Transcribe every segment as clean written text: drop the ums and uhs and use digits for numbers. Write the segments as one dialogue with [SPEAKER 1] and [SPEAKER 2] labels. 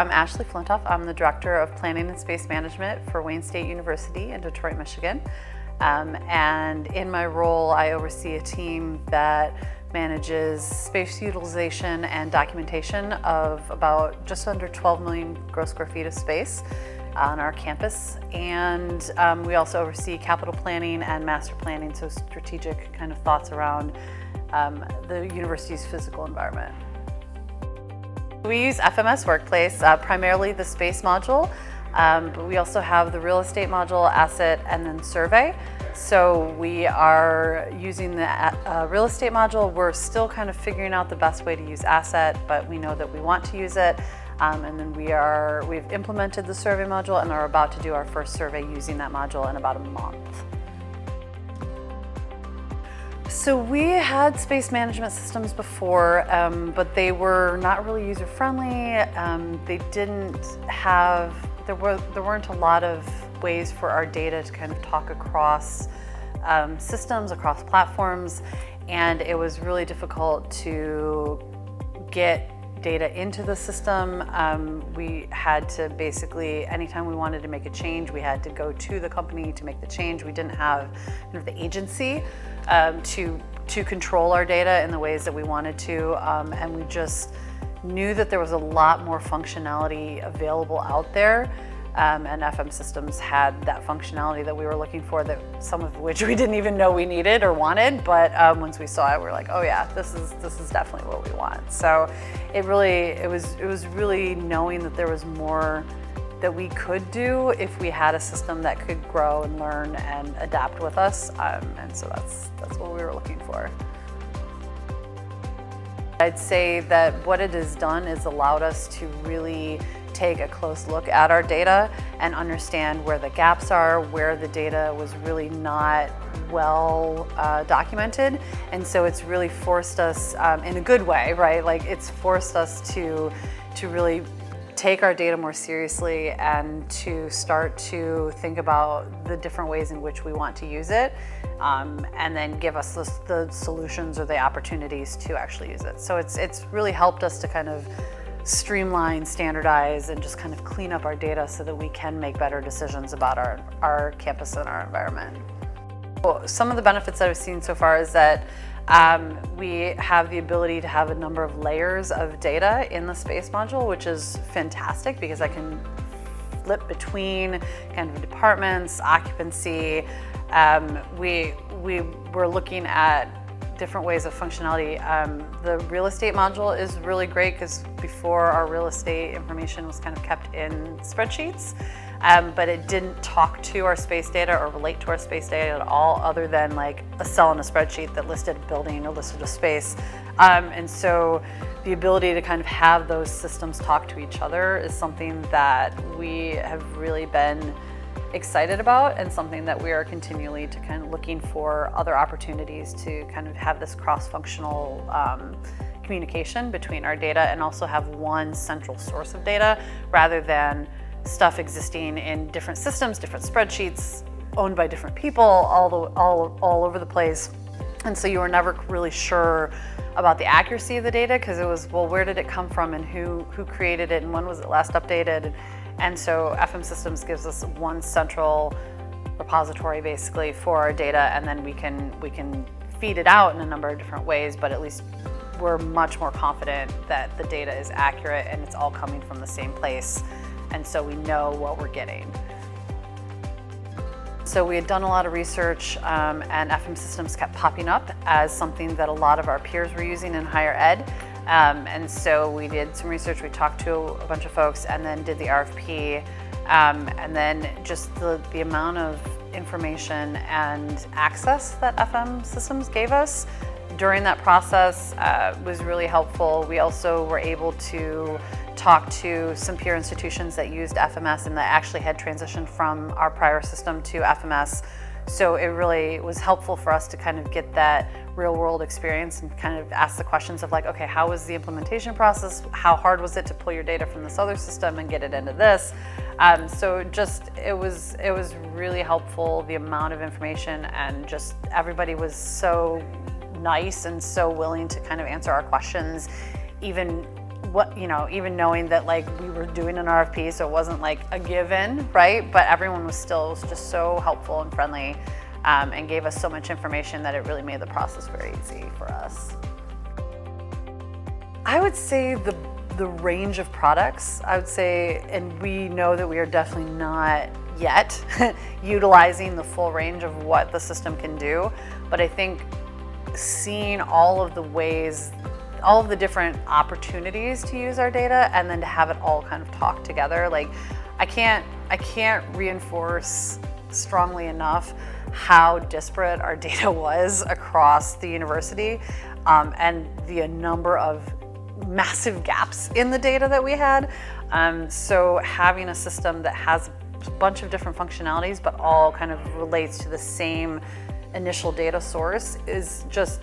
[SPEAKER 1] I'm Ashley Flintoff. I'm the Director of Planning and Space Management for Wayne State University in Detroit, Michigan. And in my role, I oversee a team that manages space utilization and documentation of about just under 12 million gross square feet of space on our campus. And we also oversee capital planning and master planning, so strategic kind of thoughts around the university's physical environment. We use FMS Workplace, primarily the space module, but we also have the real estate module, asset, and then survey. So we are using the real estate module. We're still kind of figuring out the best way to use asset, but we know that we want to use it. And then we've implemented the survey module and are about to do our first survey using that module in about a month. So we had space management systems before, but they were not really user-friendly. There weren't a lot of ways for our data to kind of talk across systems, across platforms, and it was really difficult to get data into the system. We had to basically, anytime we wanted to make a change, we had to go to the company to make the change. We didn't have kind of the agency to control our data in the ways that we wanted to, and we just knew that there was a lot more functionality available out there. And FM Systems had that functionality that we were looking for, that some of which we didn't even know we needed or wanted, but once we saw it, we're like, oh yeah, this is definitely what we want. So it was really knowing that there was more that we could do if we had a system that could grow and learn and adapt with us, and so that's what we were looking for. I'd say that what it has done is allowed us to really take a close look at our data and understand where the gaps are, where the data was really not well documented. And so it's really forced us, in a good way, right? Like, it's forced us to really take our data more seriously and to start to think about the different ways in which we want to use it, and then give us the solutions or the opportunities to actually use it. So it's really helped us to kind of streamline, standardize, and just kind of clean up our data so that we can make better decisions about our campus and our environment. Well, some of the benefits that I've seen so far is that we have the ability to have a number of layers of data in the space module, which is fantastic because I can flip between kind of departments, occupancy. We were looking at different ways of functionality. The real estate module is really great because before, our real estate information was kind of kept in spreadsheets, but it didn't talk to our space data or relate to our space data at all, other than like a cell in a spreadsheet that listed a building or listed a space. And so the ability to kind of have those systems talk to each other is something that we have really been excited about, and something that we are continually to kind of looking for other opportunities to kind of have this cross-functional communication between our data, and also have one central source of data rather than stuff existing in different systems, different spreadsheets, owned by different people, all over the place. And so you were never really sure about the accuracy of the data, because it was, well, where did it come from, and who created it, and when was it last updated? And so FM Systems gives us one central repository basically for our data, and then we can feed it out in a number of different ways, but at least we're much more confident that the data is accurate and it's all coming from the same place, and so we know what we're getting. So we had done a lot of research, and FM Systems kept popping up as something that a lot of our peers were using in higher ed. And so we did some research, we talked to a bunch of folks, and then did the RFP, and then just the amount of information and access that FM Systems gave us during that process was really helpful. We also were able to talk to some peer institutions that used FMS and that actually had transitioned from our prior system to FMS. So it really was helpful for us to kind of get that real world experience and kind of ask the questions of like, okay, how was the implementation process? How hard was it to pull your data from this other system and get it into this? So just, it was really helpful, the amount of information, and just everybody was so nice and so willing to kind of answer our questions, even what, even knowing that like we were doing an RFP, so it wasn't like a given, right? But everyone was just so helpful and friendly, and gave us so much information that it really made the process very easy for us. I would say the range of products, I would say, and we know that we are definitely not yet utilizing the full range of what the system can do, but I think seeing all of the ways, all of the different opportunities to use our data, and then to have it all kind of talk together, like I can't reinforce strongly enough how disparate our data was across the university, and the number of massive gaps in the data that we had. So having a system that has a bunch of different functionalities but all kind of relates to the same initial data source is just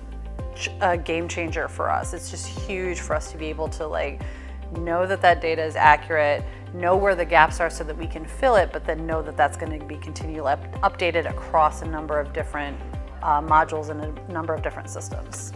[SPEAKER 1] a game changer for us. It's just huge for us to be able to like know that that data is accurate, know where the gaps are so that we can fill it, but then know that that's going to be continually updated across a number of different modules and a number of different systems.